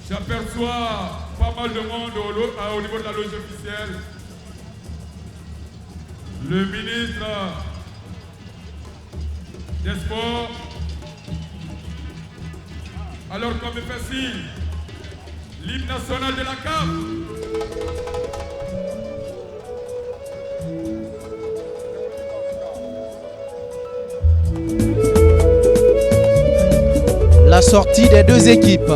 J'aperçois pas mal de monde au niveau de la loge officielle. Le ministre des Sports. Alors qu'on me fait signe, l'hymne national de la CAF. La sortie des deux équipes.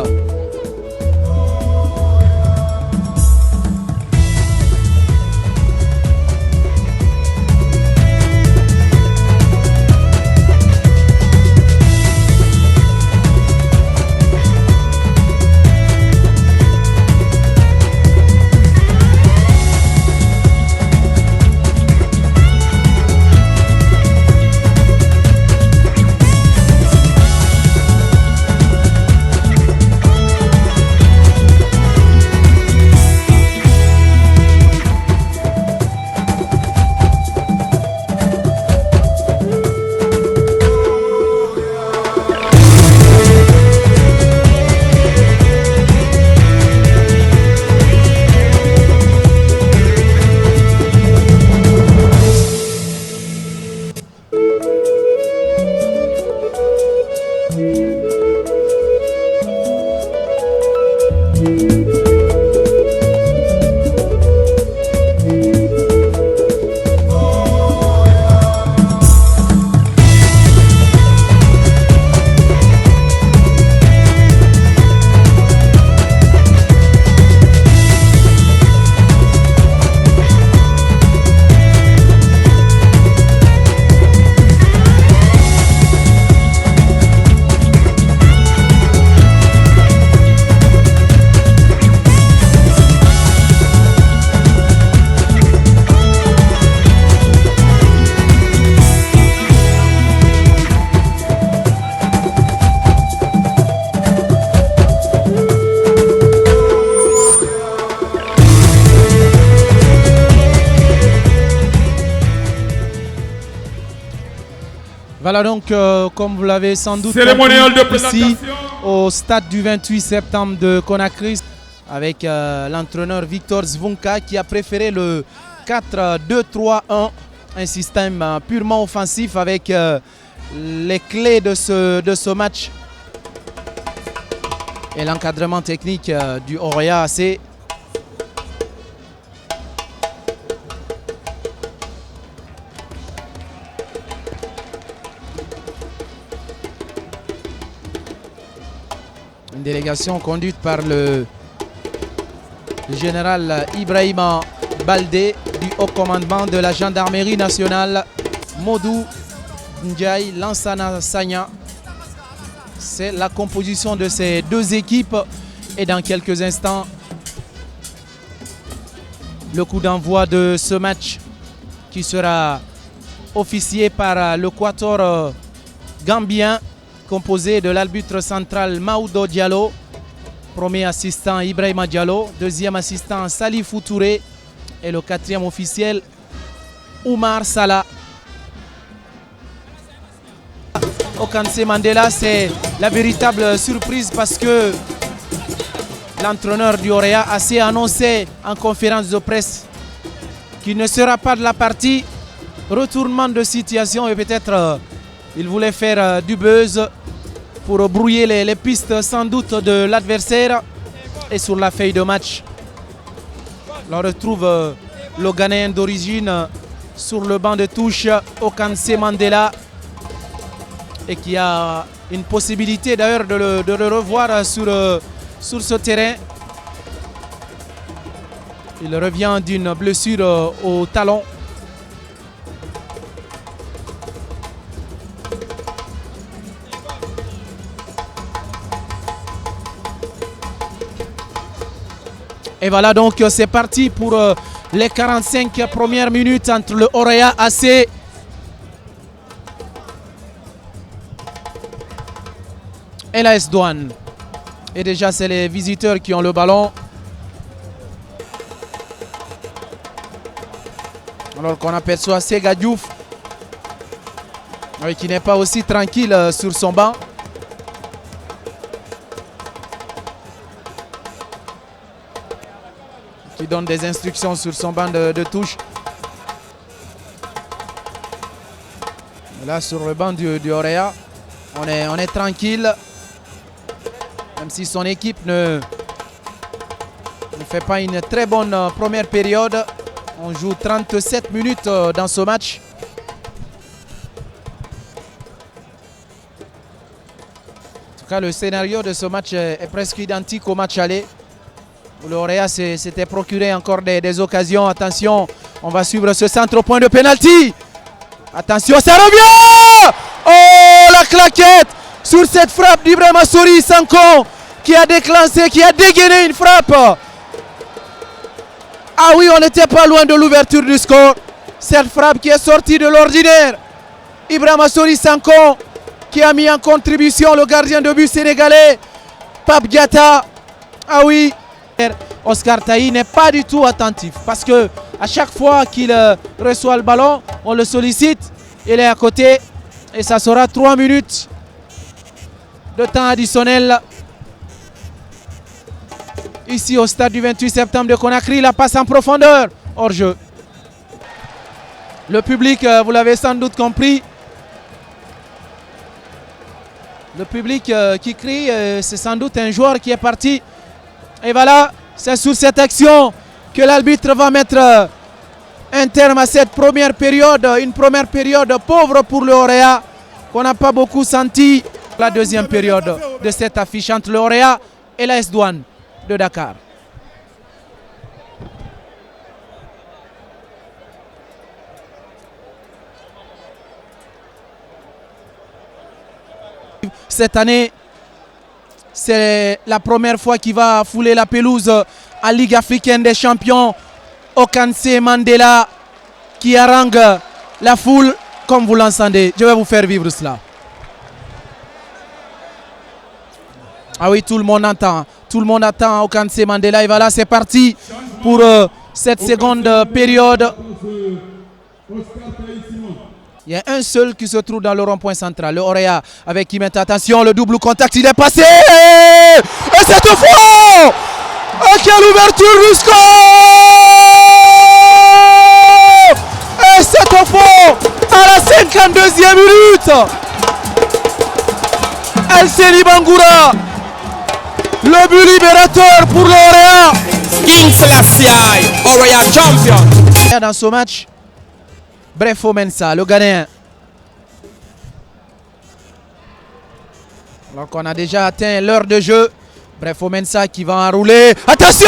Voilà donc, comme vous l'avez sans doute compris, ici au stade du 28 septembre de Conakry, avec l'entraîneur Victor Zvonka qui a préféré le 4-2-3-1, un système purement offensif avec les clés de ce match et l'encadrement technique du Oroya AC. Une délégation conduite par le général Ibrahima Baldé du haut commandement de la gendarmerie nationale, Modou Ndiaye Lansana Sagna. C'est la composition de ces deux équipes et dans quelques instants, le coup d'envoi de ce match qui sera officié par le quatuor gambien composé de l'arbitre central Maoudo Diallo, premier assistant Ibrahima Diallo, deuxième assistant Salifou Touré et le quatrième officiel Oumar Salah. Okanse Mandela, c'est la véritable surprise parce que l'entraîneur du Oroya AC a annoncé en conférence de presse qu'il ne sera pas de la partie. Retournement de situation et peut-être il voulait faire du buzz pour brouiller les pistes sans doute de l'adversaire. Et sur la feuille de match, on retrouve le Ghanéen d'origine sur le banc de touche, Okanse Mandela, et qui a une possibilité d'ailleurs de le revoir sur ce terrain. Il revient d'une blessure au talon. Et voilà donc c'est parti pour les 45 premières minutes entre le Oroya AC et l'AS Douanes. Et déjà c'est les visiteurs qui ont le ballon. Alors qu'on aperçoit Sega Diouf qui n'est pas aussi tranquille sur son banc. donne des instructions sur son banc de touche. Là, sur le banc du Orea, on est tranquille. Même si son équipe ne fait pas une très bonne première période. On joue 37 minutes dans ce match. En tout cas, le scénario de ce match est presque identique au match aller. Le Orea s'était procuré encore des occasions. Attention, on va suivre ce centre au point de pénalty. Attention, ça revient! Oh, la claquette sur cette frappe d'Ibrahima Sori Sanko qui a déclenché, qui a dégainé une frappe. Ah oui, on n'était pas loin de l'ouverture du score. Cette frappe qui est sortie de l'ordinaire. Ibrahima Sori Sanko qui a mis en contribution le gardien de but sénégalais, Pape Diatta. Ah oui, Oscar Taï n'est pas du tout attentif parce que à chaque fois qu'il reçoit le ballon, on le sollicite, il est à côté et ça sera 3 minutes de temps additionnel ici au stade du 28 septembre de Conakry. La passe en profondeur, hors jeu. Le public, vous l'avez sans doute compris, le public qui crie, c'est sans doute un joueur qui est parti. Et voilà, c'est sur cette action que l'arbitre va mettre un terme à cette première période. Une première période pauvre pour le Orea qu'on n'a pas beaucoup senti. La deuxième période de cette affiche entre le Orea et l'AS Douanes de Dakar. Cette année, c'est la première fois qu'il va fouler la pelouse en Ligue africaine des champions. Okanse Mandela qui harangue la foule comme vous l'entendez. Je vais vous faire vivre cela. Ah oui, tout le monde entend. Tout le monde attend Okanse Mandela. Et voilà, c'est parti pour cette seconde période. Il y a un seul qui se trouve dans le rond-point central, le Orea, avec qui met attention, le double contact, il est passé. Et c'est au fond. Oh, quelle ouverture du score. Et c'est au fond à la 52e minute. Elseni Bangoura, le but libérateur pour l'Orea. King Selassie, Orea champion. Dans ce match, Brefo Mensa, le Ghanéen. Alors qu'on a déjà atteint l'heure de jeu. Brefo Mensa qui va enrouler. Attention!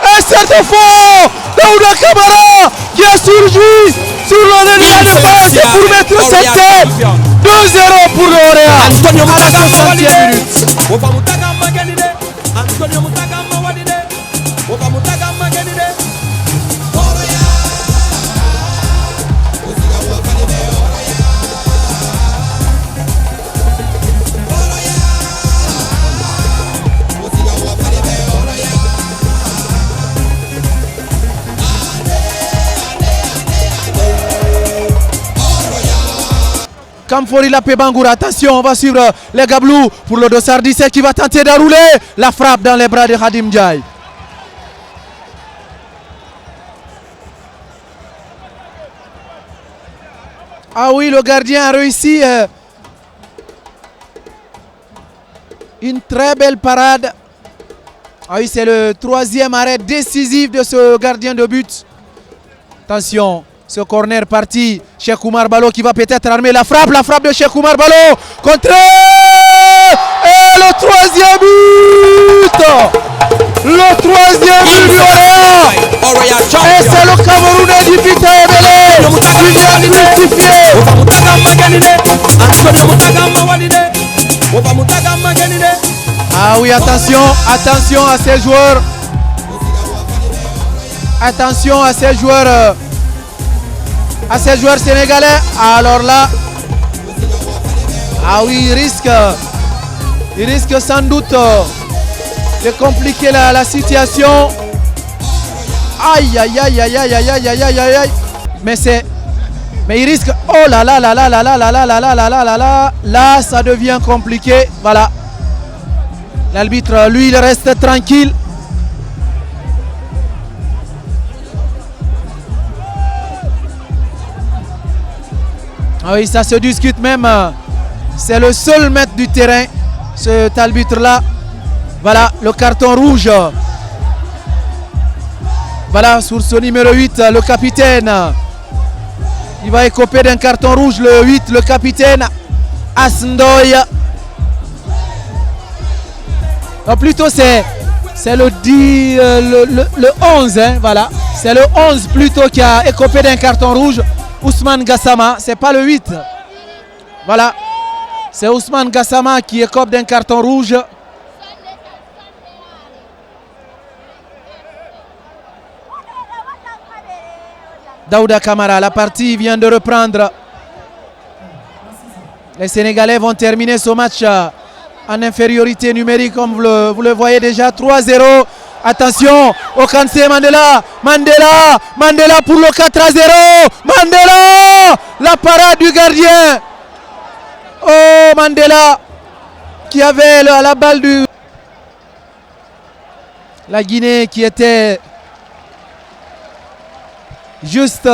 Et c'est au fond! Daouda Kamara qui a surgi sur le ligne de passe pour mettre cette tête. 2-0 pour l'Orea à la 60e minute. Kamfori Lapé Bangoura, attention, on va suivre les Gablous pour le dossard 17 qui va tenter d'enrouler. La frappe dans les bras de Khadim Ndiaye. Ah oui, le gardien a réussi une très belle parade. Ah oui, c'est le 3e arrêt décisif de ce gardien de but. Attention. Ce corner parti, Cheikh Oumar Ballo qui va peut-être armer la frappe de Cheikh Oumar Ballo, contré, et le 3e but, le 3e but du Orea, et c'est le Camerounais du Vita Ebele qui vient l'identifier. Ah oui, attention à ces joueurs, attention à ces joueurs. À ces joueurs sénégalais, alors là, ah oui, il risque sans doute de compliquer la situation. Aïe, aïe, aïe, aïe, aïe, aïe, aïe, aïe, aïe, aïe. Mais il risque, oh là là là là là là là là là là là là là là, là ça devient compliqué, voilà. L'arbitre, lui, il reste tranquille. Ah oui, ça se discute même. C'est le seul maître du terrain, cet arbitre-là. Voilà, le carton rouge. Voilà, sur ce numéro 8, le capitaine. Il va écoper d'un carton rouge, le 8, le capitaine Asndoy. Non, plutôt c'est le 10, le 11, hein, voilà. C'est le 11 plutôt qui a écopé d'un carton rouge. Ousmane Gassama, c'est pas le 8. Voilà, c'est Ousmane Gassama qui écope d'un carton rouge. Daouda Kamara, la partie vient de reprendre. Les Sénégalais vont terminer ce match en infériorité numérique, comme vous le voyez déjà. 3-0. Attention, Okansé Mandela. Mandela pour le 4-0. Mandela, la parade du gardien. Oh, Mandela qui avait la balle du... La Guinée qui était juste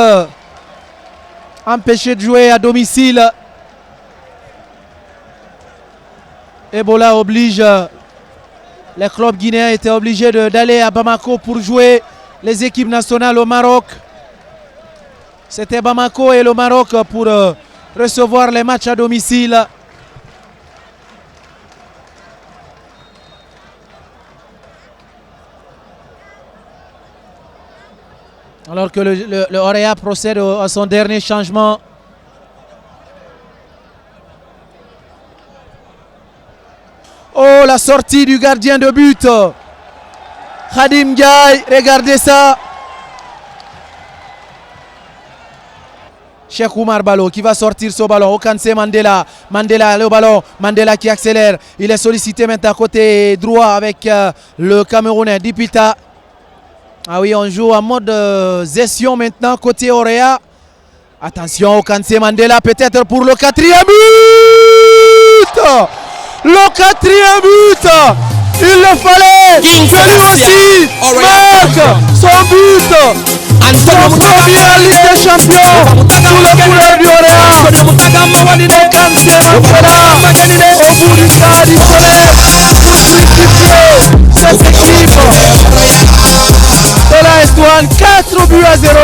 empêché de jouer à domicile. Ebola oblige, les clubs guinéens étaient obligés d'aller à Bamako pour jouer les équipes nationales au Maroc. C'était Bamako et le Maroc pour recevoir les matchs à domicile. Alors que le Orea procède à son dernier changement. Oh, la sortie du gardien de but. Khadim Gaye, regardez ça. Cheikh Oumar Ballo qui va sortir ce ballon. Okansé Mandela. Mandela, le ballon. Mandela qui accélère. Il est sollicité maintenant à côté droit avec le Camerounais Dipita. Ah oui, on joue en mode gestion maintenant côté Orea. Attention, Okansé Mandela peut-être pour le 4e but. Le 4e but. Il le fallait. Que lui aussi marque son but. Son premier en Ligue des Champions sous les couleurs du Orea. Okansé Mandela au bout du temps additionnel pour fructifier cette équipe de la S1, 4 buts à 0.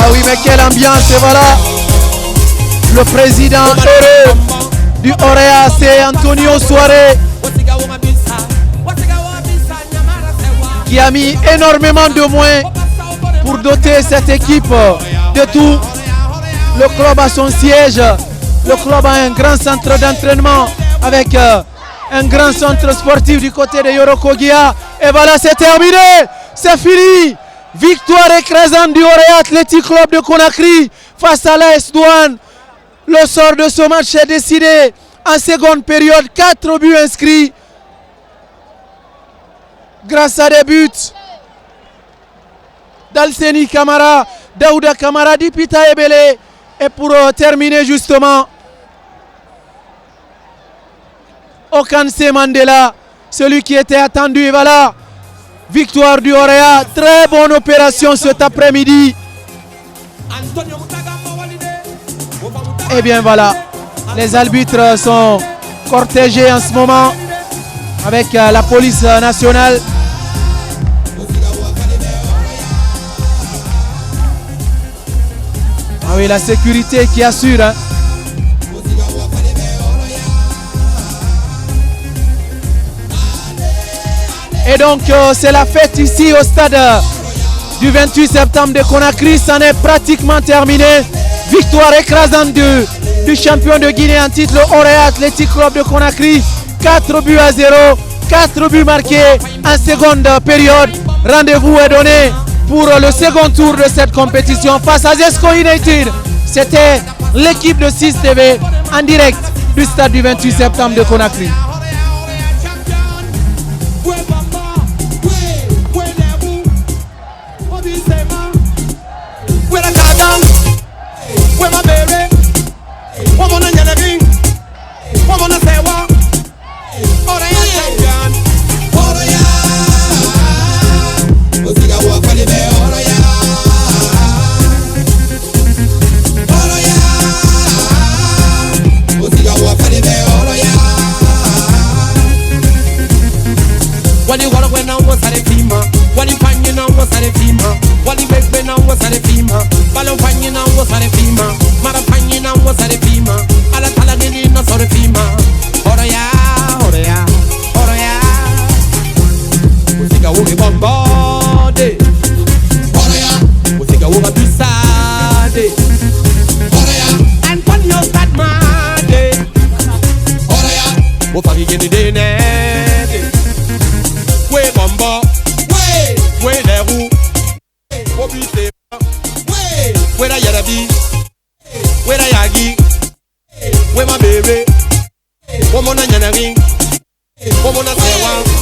Ah oui, mais quelle ambiance, et voilà le président heureux du Orea, c'est Antonio Suarez, qui a mis énormément de moyens pour doter cette équipe de tout. Le club a son siège, le club a un grand centre d'entraînement avec un grand centre sportif du côté de Yorokogia. Et voilà, c'est terminé, c'est fini. Victoire écrasante du Orea Athletic Club de Conakry face à l'AS Douanes. Le sort de ce match est décidé en seconde période, 4 buts inscrits grâce à des buts d'Alseni Kamara, Daouda Kamara, Dipita Ebele. Et pour terminer justement, Okansé Mandela, celui qui était attendu. Et voilà, victoire du Orea. Très bonne opération cet après-midi. Et bien voilà, les arbitres sont cortégés en ce moment avec la police nationale. Ah oui, la sécurité qui assure. Hein. Et donc c'est la fête ici au stade du 28 septembre de Conakry. Ça n'est pratiquement terminé. Victoire écrasante du champion de Guinée en titre, le Orea Athletic Club de Conakry. 4 buts à 0, 4 buts marqués en seconde période. Rendez-vous est donné pour le second tour de cette compétition face à Zesco United. C'était l'équipe de 6 TV en direct du stade du 28 septembre de Conakry. mo fagi geni de net. We bombo, we les roues, obi se, we la yarabi, we la yagi, we ma bébé, wo mona nyanari, wo mona sewa.